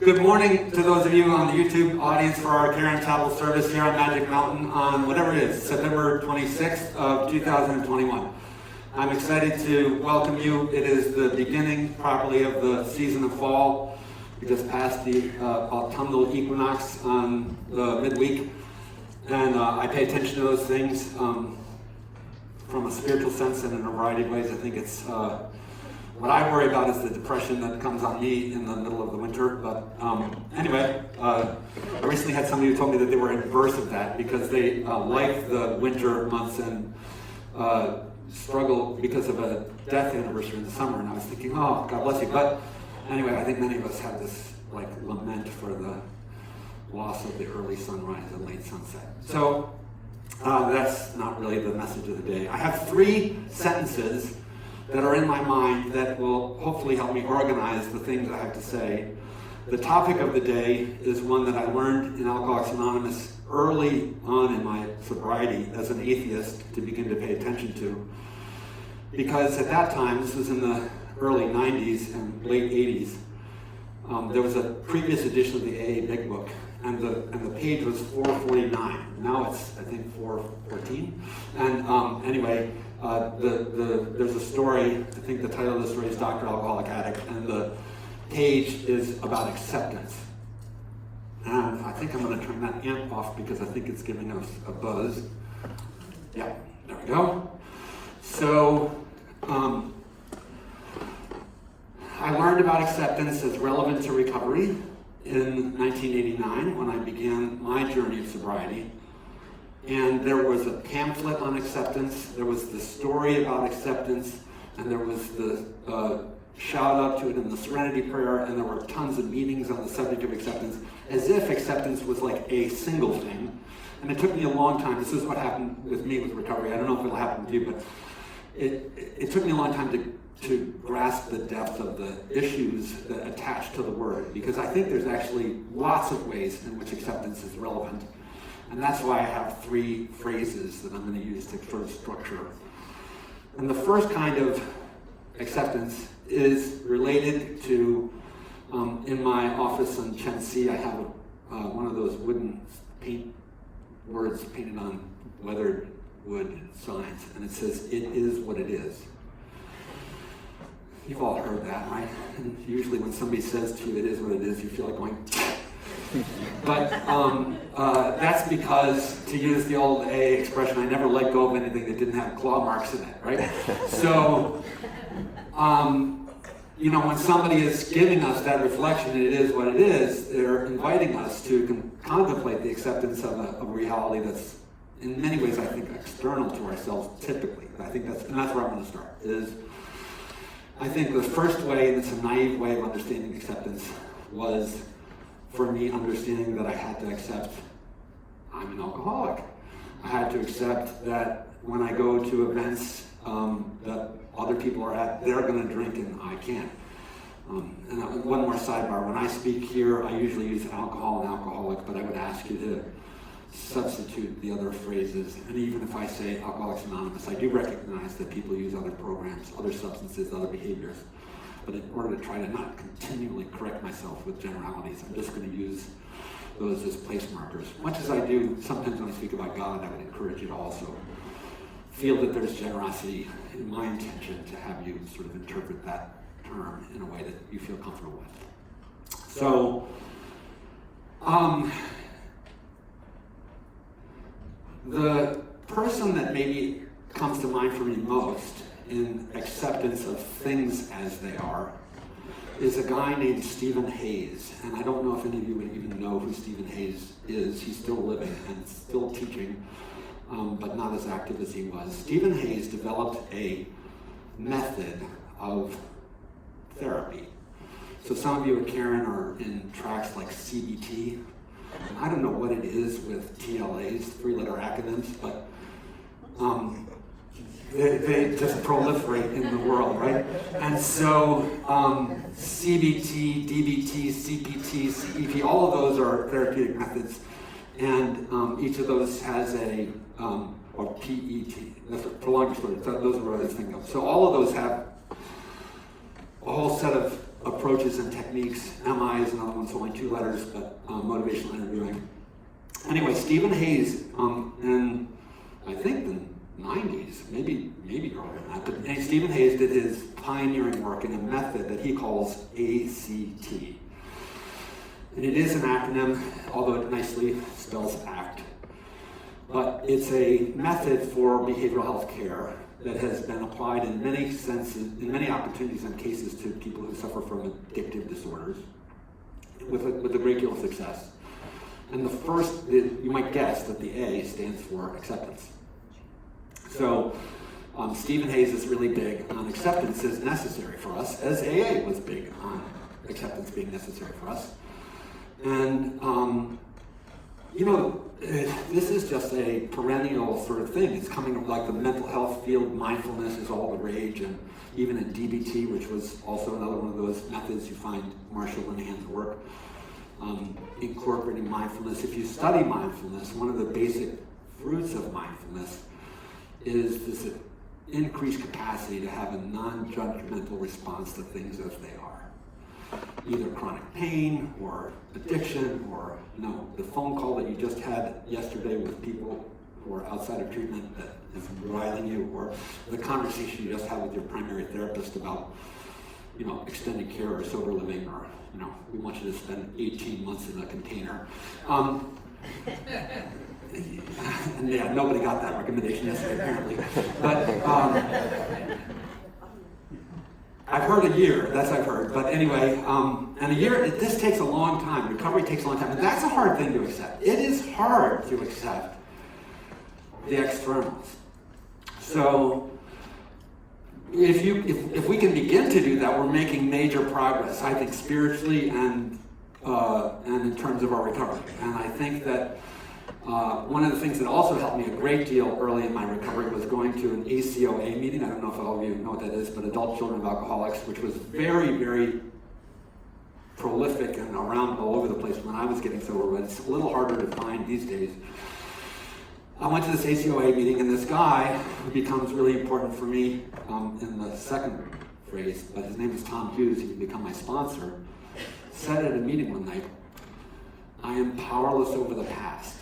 Good morning to those of you on the YouTube audience for our Caron Chapel service here on Magic Mountain on whatever it is, September 26th of 2021. I'm excited to welcome you. It is the beginning properly of the season of fall. We just passed the autumnal equinox on the midweek, and I pay attention to those things from a spiritual sense and in a variety of ways. I think it's what I worry about is the depression that comes on me in the middle of the winter. But anyway, I recently had somebody who told me that they were in verse of that because they like the winter months and struggle because of a death anniversary in the summer. And I was thinking, oh, God bless you. But anyway, I think many of us have this like lament for the loss of the early sunrise and late sunset. So that's not really the message of the day. I have 3 sentences that are in my mind that will hopefully help me organize the things I have to say. The topic of the day is one that I learned in Alcoholics Anonymous early on in my sobriety as an atheist to begin to pay attention to. Because at that time, this was in the early 90s and late 80s, there was a previous edition of the AA Big Book, and the page was 449. Now it's, I think, 414. And anyway, there's a story, I think the title of the story is Dr. Alcoholic Addict, and the page is about acceptance. And I think I'm going to turn that amp off because I think it's giving us a buzz. Yeah, there we go. So, I learned about acceptance as relevant to recovery in 1989 when I began my journey of sobriety. And there was a pamphlet on acceptance, there was the story about acceptance, and there was the shout out to it in the Serenity Prayer, and there were tons of meetings on the subject of acceptance, as if acceptance was like a single thing. And it took me a long time, this is what happened with me with recovery, I don't know if it'll happen with you, but it took me a long time to grasp the depth of the issues that attach to the word, because I think there's actually lots of ways in which acceptance is relevant. And that's why I have 3 phrases that I'm going to use to sort of structure. And the first kind of acceptance is related to, in my office in Chensea, I have one of those wooden paint words painted on weathered wood signs, and it says, "It is what it is." You've all heard that, right? And usually when somebody says to you, "It is what it is," you feel like going, but that's because, to use the old AA expression, I never let go of anything that didn't have claw marks in it, right? So, when somebody is giving us that reflection, it is what it is, they're inviting us to contemplate the acceptance of a reality that's, in many ways, I think, external to ourselves, typically. I think that's where I'm going to start, I think the first way, and it's a naive way of understanding acceptance, was for me understanding that I had to accept I'm an alcoholic. I had to accept that when I go to events that other people are at, they're going to drink and I can't. And one more sidebar, when I speak here, I usually use alcohol and alcoholic, but I would ask you to substitute the other phrases. And even if I say Alcoholics Anonymous, I do recognize that people use other programs, other substances, other behaviors. But in order to try to not continually correct myself with generalities, I'm just going to use those as place markers. Much as I do sometimes when I speak about God, I would encourage you to also feel that there's generosity in my intention to have you sort of interpret that term in a way that you feel comfortable with. So, the person that maybe comes to mind for me most in acceptance of things as they are is a guy named Stephen Hayes. And I don't know if any of you would even know who Stephen Hayes is. He's still living and still teaching, but not as active as he was. Stephen Hayes developed a method of therapy. So some of you at Caron are in tracks like CBT. I don't know what it is with TLAs, 3-letter acronyms, but they just proliferate in the world, right? And so CBT, DBT, CPT, CEP, all of those are therapeutic methods, and each of those has or PET, that's a prolonged story, those are what I was thinking of. So all of those have a whole set of approaches and techniques. MI is another one, it's only 2 letters, but motivational interviewing. Anyway, Stephen Hayes, in I think the 90s, maybe earlier than that, but Stephen Hayes did his pioneering work in a method that he calls ACT. And it is an acronym, although it nicely spells ACT. But it's a method for behavioral health care that has been applied in many senses, in many opportunities and cases to people who suffer from addictive disorders with a great deal of success. And the first, you might guess that the A stands for acceptance. So Stephen Hayes is really big on acceptance is necessary for us, as AA was big on acceptance being necessary for us. And, this is just a perennial sort of thing. It's coming up like the mental health field, mindfulness is all the rage, and even in DBT, which was also another one of those methods you find Marshall Linehan's work, incorporating mindfulness. If you study mindfulness, one of the basic fruits of mindfulness is this increased capacity to have a non-judgmental response to things as they are. Either chronic pain or addiction or the phone call that you just had yesterday with people who are outside of treatment that is riling you, or the conversation you just had with your primary therapist about extended care or sober living, or we want you to spend 18 months in a container. And yeah, nobody got that recommendation yesterday apparently. But I've heard a year, that's I've heard, but anyway, and a year, this takes a long time, recovery takes a long time, and that's a hard thing to accept. It is hard to accept the externals. So, if we can begin to do that, we're making major progress, I think, spiritually and in terms of our recovery. And I think that one of the things that also helped me a great deal early in my recovery was going to an ACOA meeting. I don't know if all of you know what that is, but Adult Children of Alcoholics, which was very, very prolific and around all over the place when I was getting sober, but it's a little harder to find these days. I went to this ACOA meeting, and this guy, who becomes really important for me in the second phrase, but his name is Tom Hughes, he would become my sponsor, said at a meeting one night, "I am powerless over the past."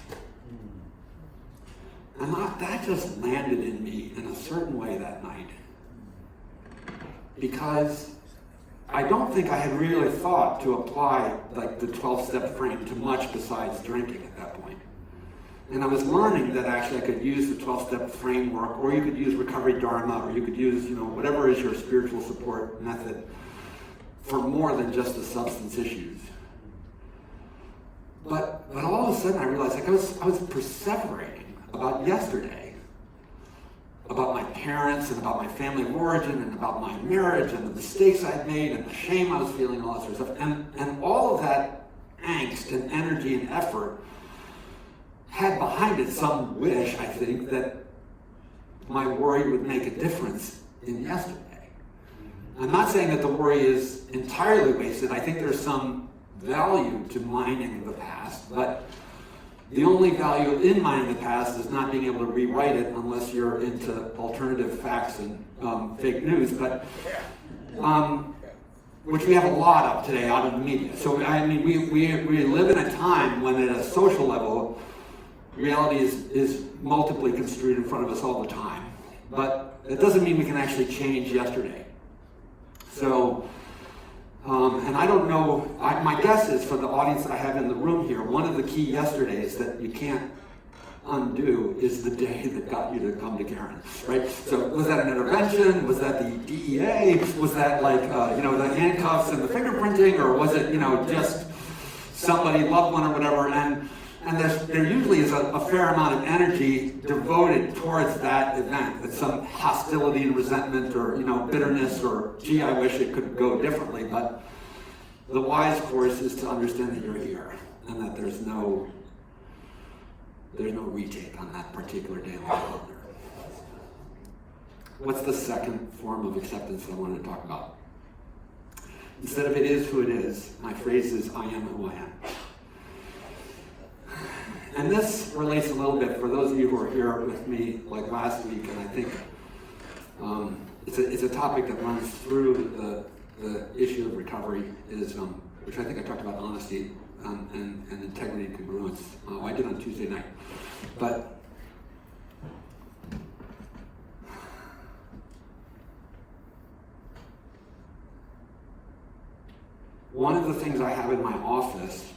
And that just landed in me in a certain way that night. Because I don't think I had really thought to apply like the 12-step frame to much besides drinking at that point. And I was learning that actually I could use the 12-step framework, or you could use recovery dharma, or you could use, whatever is your spiritual support method for more than just the substance issues. But all of a sudden I realized I was perseverating about yesterday, about my parents and about my family of origin and about my marriage and the mistakes I'd made and the shame I was feeling and all that sort of stuff. And all of that angst and energy and effort had behind it some wish, I think, that my worry would make a difference in yesterday. I'm not saying that the worry is entirely wasted. I think there's some value to mining the past, but the only value in mining the past is not being able to rewrite it unless you're into alternative facts and fake news, but which we have a lot of today out in the media. So I mean, we live in a time when at a social level, reality is multiply construed in front of us all the time. But it doesn't mean we can actually change yesterday. So, and I don't know, my guess is for the audience that I have in the room here, one of the key yesterdays that you can't undo is the day that got you to come to Caron, right? So was that an intervention? Was that the DEA? Was that like, the handcuffs and the fingerprinting? Or was it, just somebody, loved one or whatever? And there usually is a fair amount of energy devoted towards that event. It's some hostility and resentment or bitterness or gee, I wish it could go differently. But the wise course is to understand that you're here and that there's no retake on that particular day on the calendar. What's the second form of acceptance that I wanted to talk about? Instead of it is who it is, my phrase is I am who I am. And this relates a little bit for those of you who are here with me like last week, and I think it's a topic that runs through the issue of recovery is, which I think I talked about, honesty and integrity and congruence. I did on Tuesday night. But one of the things I have in my office,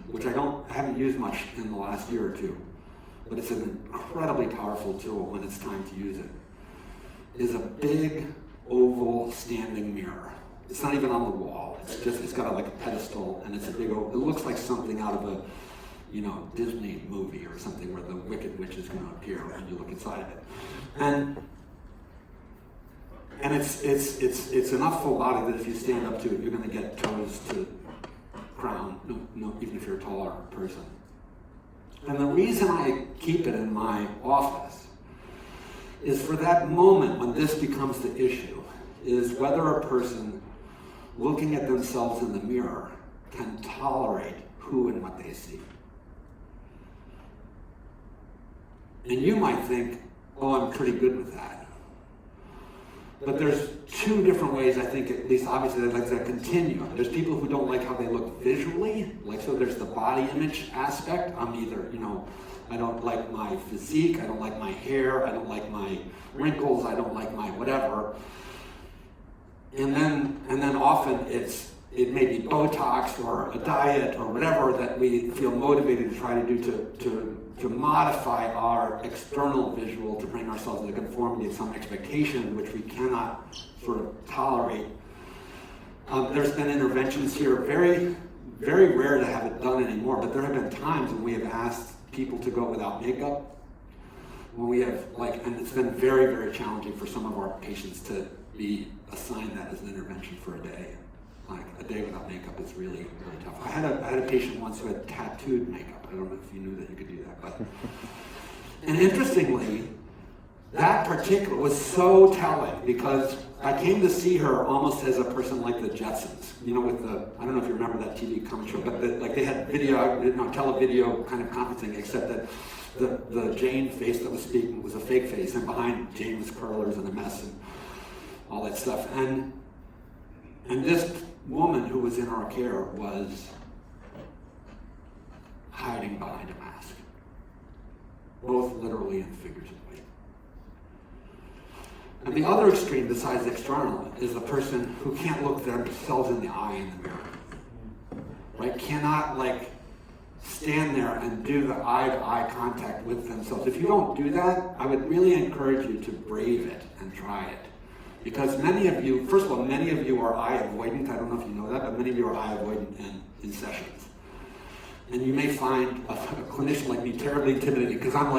which I haven't used much in the last year or two, but it's an incredibly powerful tool when it's time to use it, is a big oval standing mirror. It's not even on the wall. It's got like a pedestal, and it's a big oval. It looks like something out of a, Disney movie or something where the Wicked Witch is going to appear when you look inside of it. And it's enough full body that if you stand up to it, you're going to get toes to ground, even if you're a taller person. And the reason I keep it in my office is for that moment when this becomes the issue, is whether a person looking at themselves in the mirror can tolerate who and what they see. And you might think, oh, I'm pretty good with that. But there's two different ways, I think, at least obviously, like that continuum. There's people who don't like how they look visually, so there's the body image aspect. I'm either, I don't like my physique, I don't like my hair, I don't like my wrinkles, I don't like my whatever. And then often it may be Botox or a diet or whatever that we feel motivated to try to do to modify our external visual to bring ourselves into conformity to some expectation which we cannot sort of tolerate. There's been interventions here, very, very rare to have it done anymore, but there have been times when we have asked people to go without makeup, when we have and it's been very, very challenging for some of our patients to be assigned that as an intervention for a day. Like a day without makeup is really, really tough. I had a patient once who had tattooed makeup. I don't know if you knew that you could do that, but and interestingly, that particular was so telling because I came to see her almost as a person like the Jetsons, with the, I don't know if you remember that TV comic show, but they had video, televideo kind of conferencing, except that the Jane face that was speaking was a fake face, and behind Jane was curlers and a mess and all that stuff. And this woman who was in our care was hiding behind a mask, both literally and figuratively. And the other extreme, besides external, is the person who can't look themselves in the eye in the mirror, right? Cannot stand there and do the eye-to-eye contact with themselves. If you don't do that, I would really encourage you to brave it and try it. Because many of you, first of all, many of you are eye avoidant. I don't know if you know that, but many of you are eye avoidant in sessions. And you may find a clinician like me terribly intimidating because I'm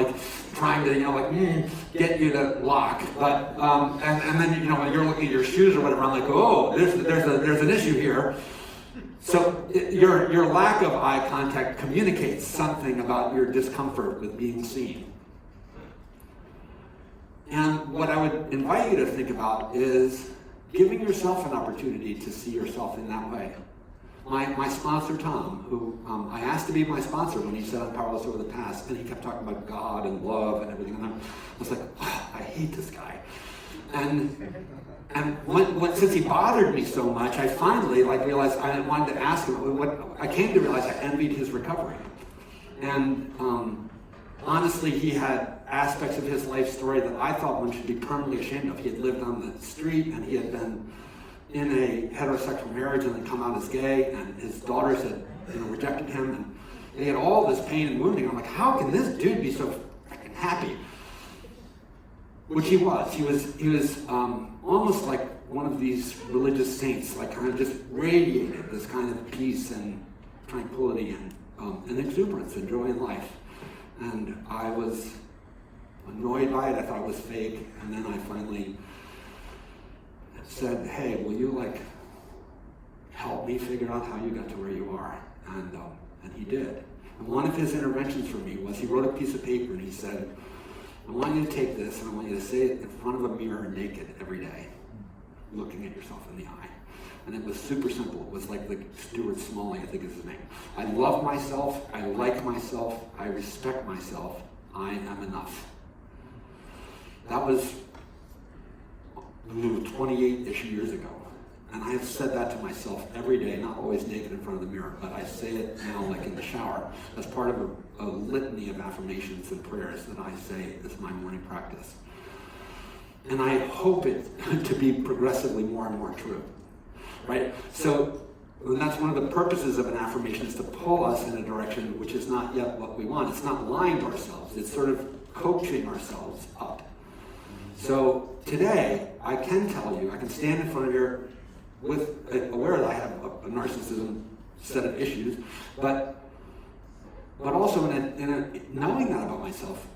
trying to, get you to lock. But, and then, when you're looking at your shoes or whatever, I'm like, oh, there's an issue here. So your lack of eye contact communicates something about your discomfort with being seen. And what I would invite you to think about is giving yourself an opportunity to see yourself in that way. My sponsor, Tom, who I asked to be my sponsor when he said I'm powerless over the past, and he kept talking about God and love and everything, and I was like, oh, I hate this guy. And since he bothered me so much, I finally realized I wanted to ask him. I came to realize I envied his recovery. And honestly, he had aspects of his life story that I thought one should be permanently ashamed of. He had lived on the street, and he had been in a heterosexual marriage and then come out as gay, and his daughters had rejected him, and he had all this pain and wounding. I'm like, how can this dude be so freaking happy? Which he was. He was almost like one of these religious saints, kind of just radiated this kind of peace and tranquility and exuberance and joy in life. And I was annoyed by it. I thought it was fake. And then I finally said, hey, will you help me figure out how you got to where you are? And he did. And one of his interventions for me was he wrote a piece of paper and he said, I want you to take this and I want you to say it in front of a mirror naked every day, looking at yourself in the eye. And it was super simple. It was like Stuart Smalley, I think is his name. I love myself, I like myself, I respect myself, I am enough. That was 28-ish years ago. And I have said that to myself every day, not always naked in front of the mirror, but I say it now like in the shower as part of a litany of affirmations and prayers that I say as my morning practice. And I hope it to be progressively more and more true, right? So that's one of the purposes of an affirmation, is to pull us in a direction which is not yet what we want. It's not lying to ourselves. It's sort of coaching ourselves up. So today, I can tell you, I can stand in front of you with aware that I have a narcissism set of issues, but also in a knowing that about myself,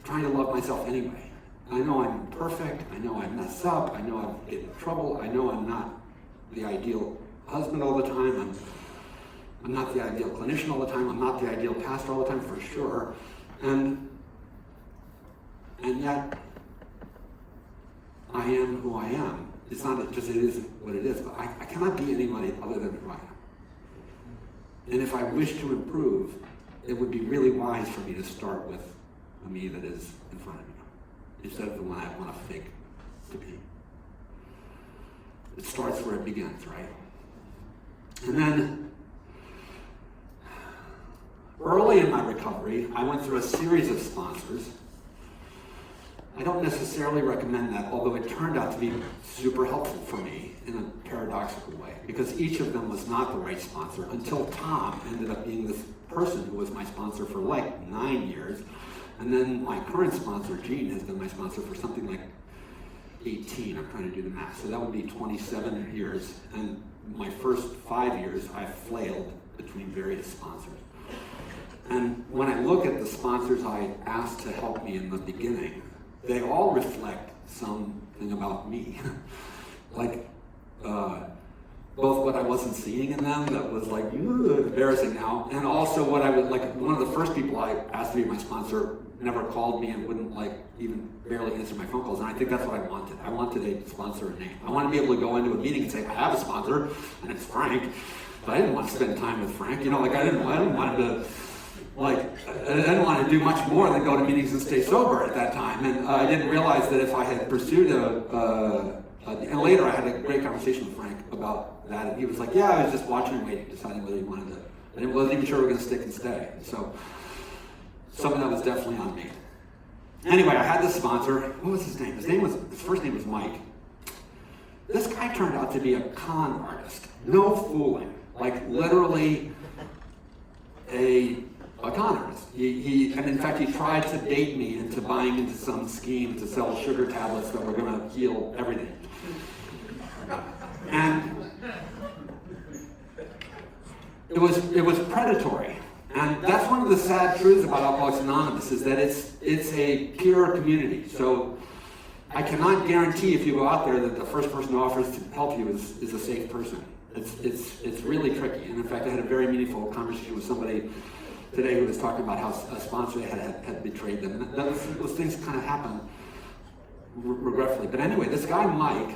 trying to love myself anyway. I know I'm imperfect. I know I mess up. I know I get in trouble. I know I'm not the ideal husband all the time. I'm not the ideal clinician all the time. I'm not the ideal pastor all the time, for sure. And yet, I am who I am. It's not just it is what it is, but I cannot be anybody other than who I am. And if I wish to improve, it would be really wise for me to start with the me that is in front of me, instead of the one I want to fake to be. It starts where it begins, right? And then, early in my recovery, I went through a series of sponsors. I don't necessarily recommend that, although it turned out to be super helpful for me in a paradoxical way, because each of them was not the right sponsor until Tom ended up being this person who was my sponsor for like 9 years. And then my current sponsor, Gene, has been my sponsor for something like 18. I'm trying to do the math. So that would be 27 years. And my first 5 years, I flailed between various sponsors. And when I look at the sponsors I asked to help me in the beginning, they all reflect something about me. Like, both what I wasn't seeing in them that was like embarrassing now, and also what I would like. One of the first people I asked to be my sponsor never called me and wouldn't like even barely answer my phone calls, and I think that's what I wanted. I wanted a sponsor name. I wanted to be able to go into a meeting and say, I have a sponsor, and it's Frank, but I didn't want to spend time with Frank. You know, like I didn't want to. Like, I didn't want to do much more than go to meetings and stay sober at that time. And I didn't realize that if I had pursued and later I had a great conversation with Frank about that. And he was like, yeah, I was just watching and waiting, deciding whether he wanted to. And I wasn't even sure we were going to stick and stay. So, something that was definitely on me. Anyway, I had this sponsor. What was his name? His first name was Mike. This guy turned out to be a con artist. No fooling. Like, literally a con artist. And in fact, he tried to bait me into buying into some scheme to sell sugar tablets that were going to heal everything. And it was predatory. And that's one of the sad truths about Alcoholics Anonymous, is that it's a peer community. So I cannot guarantee if you go out there that the first person who offers to help you is a safe person. It's really tricky. And in fact, I had a very meaningful conversation with somebody today who was talking about how a sponsor had betrayed them. And those things kind of happen regretfully. But anyway, this guy, Mike,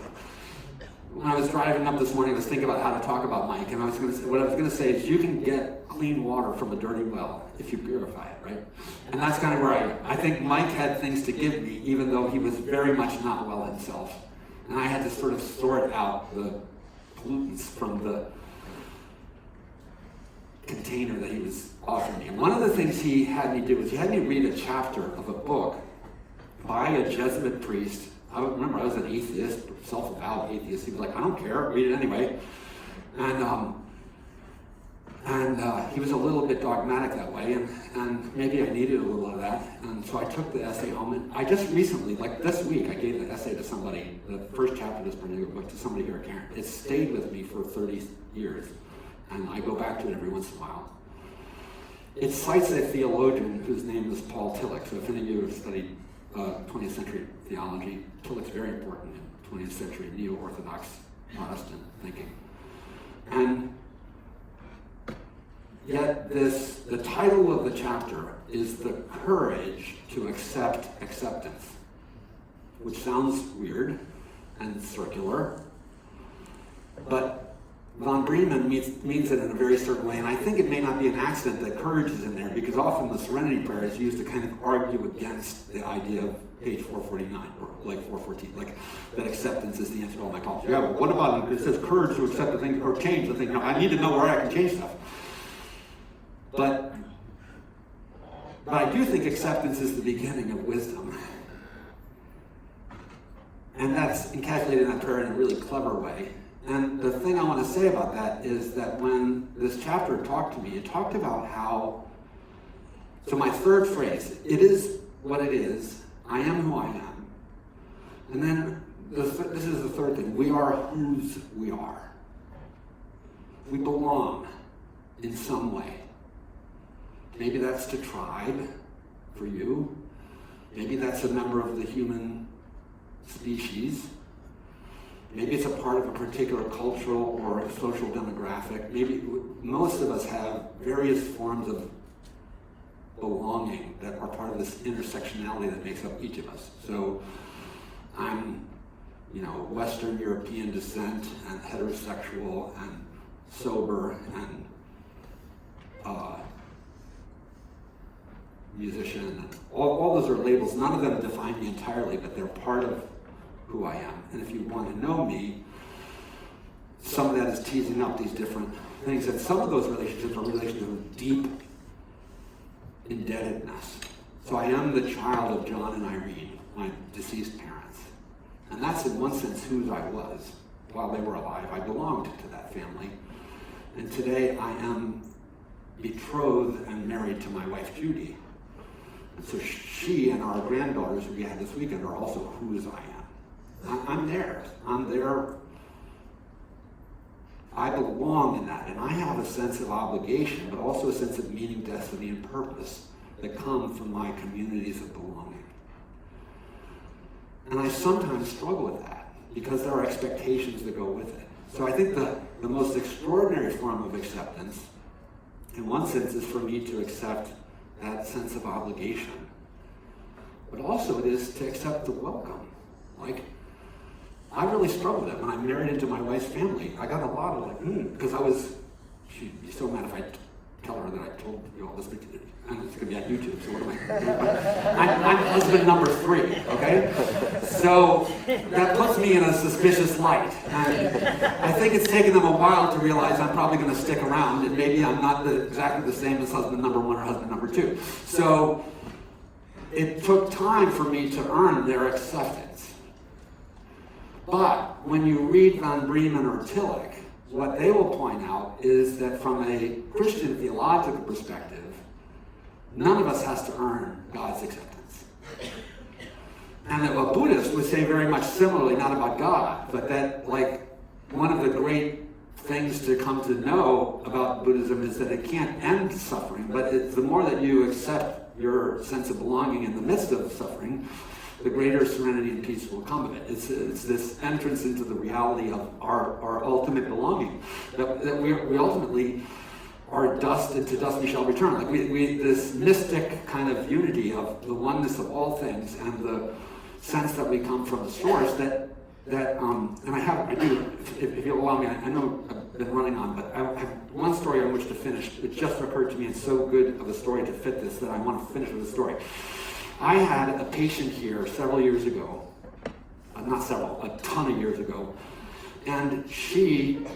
when I was driving up this morning, I was thinking about how to talk about Mike. And what I was going to say is you can get clean water from a dirty well if you purify it, right? And that's kind of where I think Mike had things to give me, even though he was very much not well himself. And I had to sort of sort out the pollutants from the container that he was offering me. And one of the things he had me do was he had me read a chapter of a book by a Jesuit priest. I remember I was an atheist, self-avowed atheist. He was like, I don't care, read it anyway. And he was a little bit dogmatic that way, and maybe I needed a little of that. And so I took the essay home, and I just recently, like this week, I gave the essay to somebody, the first chapter of this particular book, to somebody here at Caron. It stayed with me for 30 years. And I go back to it every once in a while. It cites a theologian whose name is Paul Tillich. So if any of you have studied 20th century theology, Tillich's very important in 20th century neo-Orthodox Protestant thinking. And yet the title of the chapter is The Courage to Accept Acceptance, which sounds weird and circular, but von Bremen means it in a very certain way, and I think it may not be an accident that courage is in there, because often the Serenity Prayer is used to kind of argue against the idea of page 449, or like 414, like that acceptance is the answer to all my problems. Yeah, but what about it says courage to accept the thing, or change the thing? No, I need to know where I can change stuff. But I do think acceptance is the beginning of wisdom. And that's encapsulated in that prayer in a really clever way. And the thing I want to say about that is that when this chapter talked to me, it talked about how, so my third phrase, it is what it is, I am who I am. And then this is the third thing, we are whose we are. We belong in some way. Maybe that's to tribe for you. Maybe that's a member of the human species. Maybe it's a part of a particular cultural or social demographic. Maybe most of us have various forms of belonging that are part of this intersectionality that makes up each of us. So I'm, Western European descent and heterosexual and sober and musician. All those are labels. None of them define me entirely, but they're part of who I am. And if you want to know me, some of that is teasing up these different things. And some of those relationships are relationships of deep indebtedness. So I am the child of John and Irene, my deceased parents. And that's in one sense whose I was while they were alive. I belonged to that family. And today I am betrothed and married to my wife, Judy. And so she and our granddaughters who we had this weekend are also whose I am. I'm theirs. I'm their. I belong in that, and I have a sense of obligation, but also a sense of meaning, destiny, and purpose that come from my communities of belonging. And I sometimes struggle with that because there are expectations that go with it. So I think the most extraordinary form of acceptance, in one sense, is for me to accept that sense of obligation. But also it is to accept the welcome. Like, I really struggled with that when I married into my wife's family. I got a lot of because she'd be so mad if I tell her that I told you all this, and it's going to be on YouTube, so what am I doing? I'm husband number 3, okay? So that puts me in a suspicious light. And I think it's taken them a while to realize I'm probably going to stick around, and maybe I'm not exactly the same as husband number 1 or husband number 2. So it took time for me to earn their acceptance. But when you read von Bremen or Tillich, what they will point out is that from a Christian theological perspective, none of us has to earn God's acceptance. And that what Buddhists would say very much similarly, not about God, but that like one of the great things to come to know about Buddhism is that it can't end suffering, but the more that you accept your sense of belonging in the midst of suffering, the greater serenity and peace will come of it. It's this entrance into the reality of our ultimate belonging, that we ultimately are dust, and to dust we shall return. Like we this mystic kind of unity of the oneness of all things and the sense that we come from the source and I do, if you'll allow me, I know I've been running on, but I have one story on which to finish. It just occurred to me, it's so good of a story to fit this that I want to finish with a story. I had a patient here several years ago, not several, a ton of years ago, and she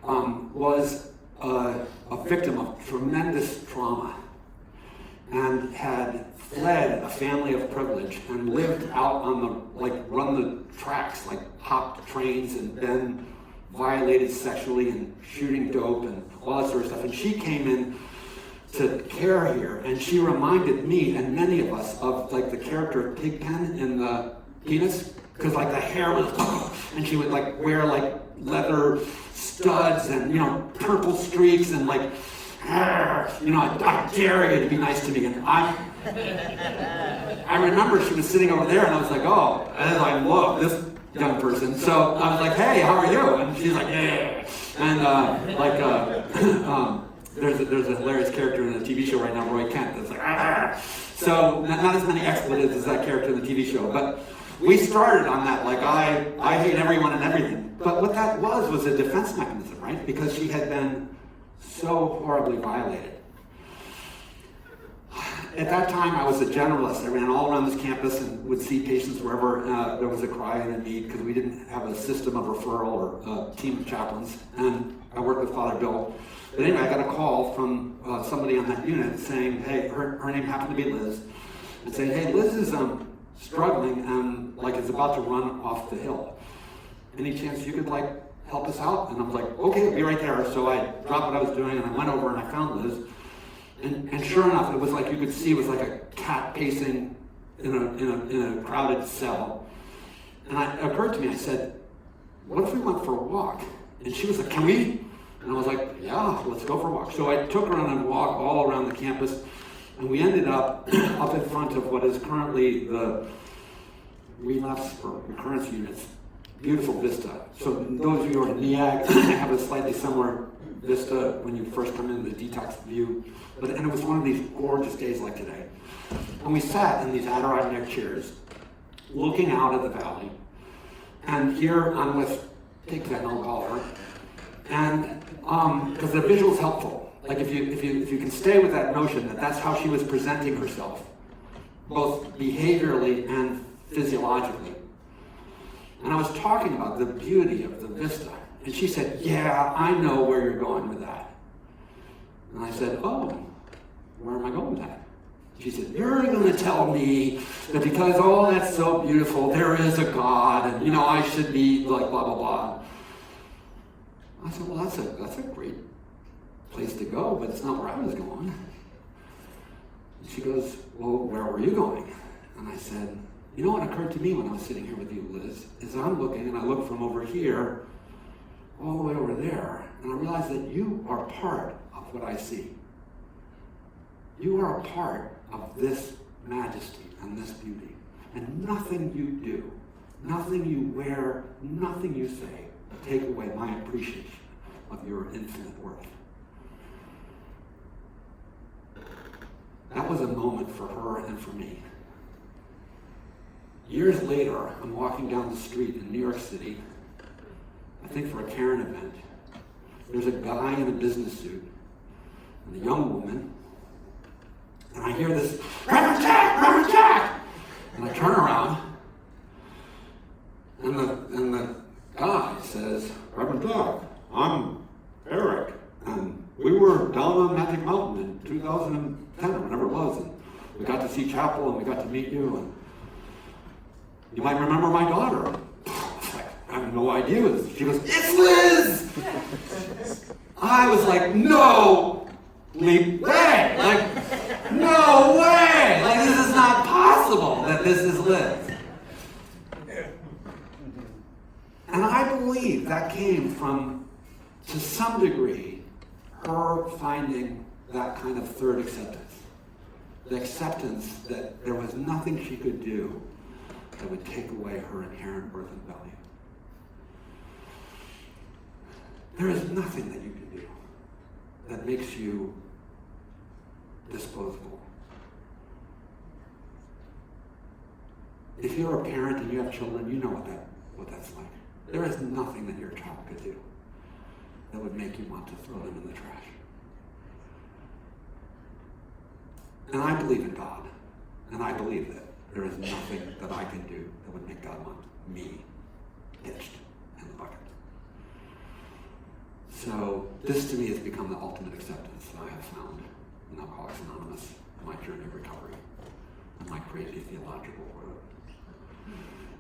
was a victim of tremendous trauma and had fled a family of privilege and lived out on run the tracks, hopped trains and been violated sexually and shooting dope and all that sort of stuff. And she came in to care here, and she reminded me and many of us of the character of Pigpen in the Penis, because the hair was, and she would wear leather studs and purple streaks and I dare you to be nice to me. And I remember she was sitting over there, and I was and I love this young person. So I was like, hey, how are you? And she's like, yeah. And there's a hilarious character in a TV show right now, Roy Kent, that's So not as many expletives as that character in the TV show, but we started on that, like I hate everyone and everything. But what that was a defense mechanism, right? Because she had been so horribly violated. At that time, I was a generalist. I ran all around this campus and would see patients wherever there was a cry and a need, because we didn't have a system of referral or a team of chaplains. And I worked with Father Bill. But anyway, I got a call from somebody on that unit saying, hey, her name happened to be Liz, and saying, hey, Liz is struggling and like is about to run off the hill. Any chance you could like help us out? And I was like, okay, I'll be right there. So I dropped what I was doing and I went over and I found Liz. And sure enough, it was like you could see it was like a cat pacing in a crowded cell. And it occurred to me, I said, what if we went for a walk? And she was like, can we? And I was like, yeah, let's go for a walk. So I took her on a walk all around the campus, and we ended up in front of what is currently the relapse or recurrence units. Beautiful vista. So those of you who are in NEAG have a slightly similar vista when you first come in the detox view. And it was one of these gorgeous days like today. And we sat in these Adirondack chairs, looking out at the valley. And here I'm with, take that, I'll call her. And because the visual is helpful. Like if you can stay with that notion that that's how she was presenting herself, both behaviorally and physiologically. And I was talking about the beauty of the vista. And she said, yeah, I know where you're going with that. And I said, oh, where am I going with that? She said, you're going to tell me that because, oh, that's so beautiful, there is a God, and, you know, I should be like blah, blah, blah. I said, well, that's a great place to go, but it's not where I was going. And she goes, well, where were you going? And I said, you know what occurred to me when I was sitting here with you, Liz, is I'm looking, and I look from over here all the way over there, and I realize that you are part of what I see. You are a part of this majesty and this beauty. And nothing you do, nothing you wear, nothing you say will take away my appreciation of your infinite worth. That was a moment for her and for me. Years later, I'm walking down the street in New York City, I think for a Caron event. There's a guy in a business suit and a young woman, and I hear this, Reverend Jack! And I turn around, and the guy says, Reverend Jack, I'm Eric, and we were down on Magic Mountain in 2010, or whatever it was, and we got to see chapel, and we got to meet you, and you might remember my daughter. I have no idea. She goes, it's Liz! I was like, no way! Like, no way! Like, this is not possible that this is Liz. And I believe that came from, to some degree, her finding that kind of third acceptance. The acceptance that there was nothing she could do that would take away her inherent worth and value. There is nothing that you can do that makes you disposable. If you're a parent and you have children, you know what that's like. There is nothing that your child could do that would make you want to throw them in the trash. And I believe in God, and I believe that there is nothing that I can do that would make God want me pitched in the bucket. So this to me has become the ultimate acceptance that I have found in Alcoholics Anonymous, my journey of recovery, and my crazy theological road.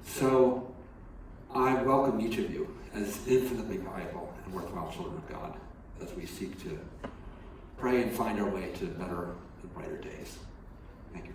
So I welcome each of you as infinitely valuable and worthwhile children of God as we seek to pray and find our way to better and brighter days. Thank you.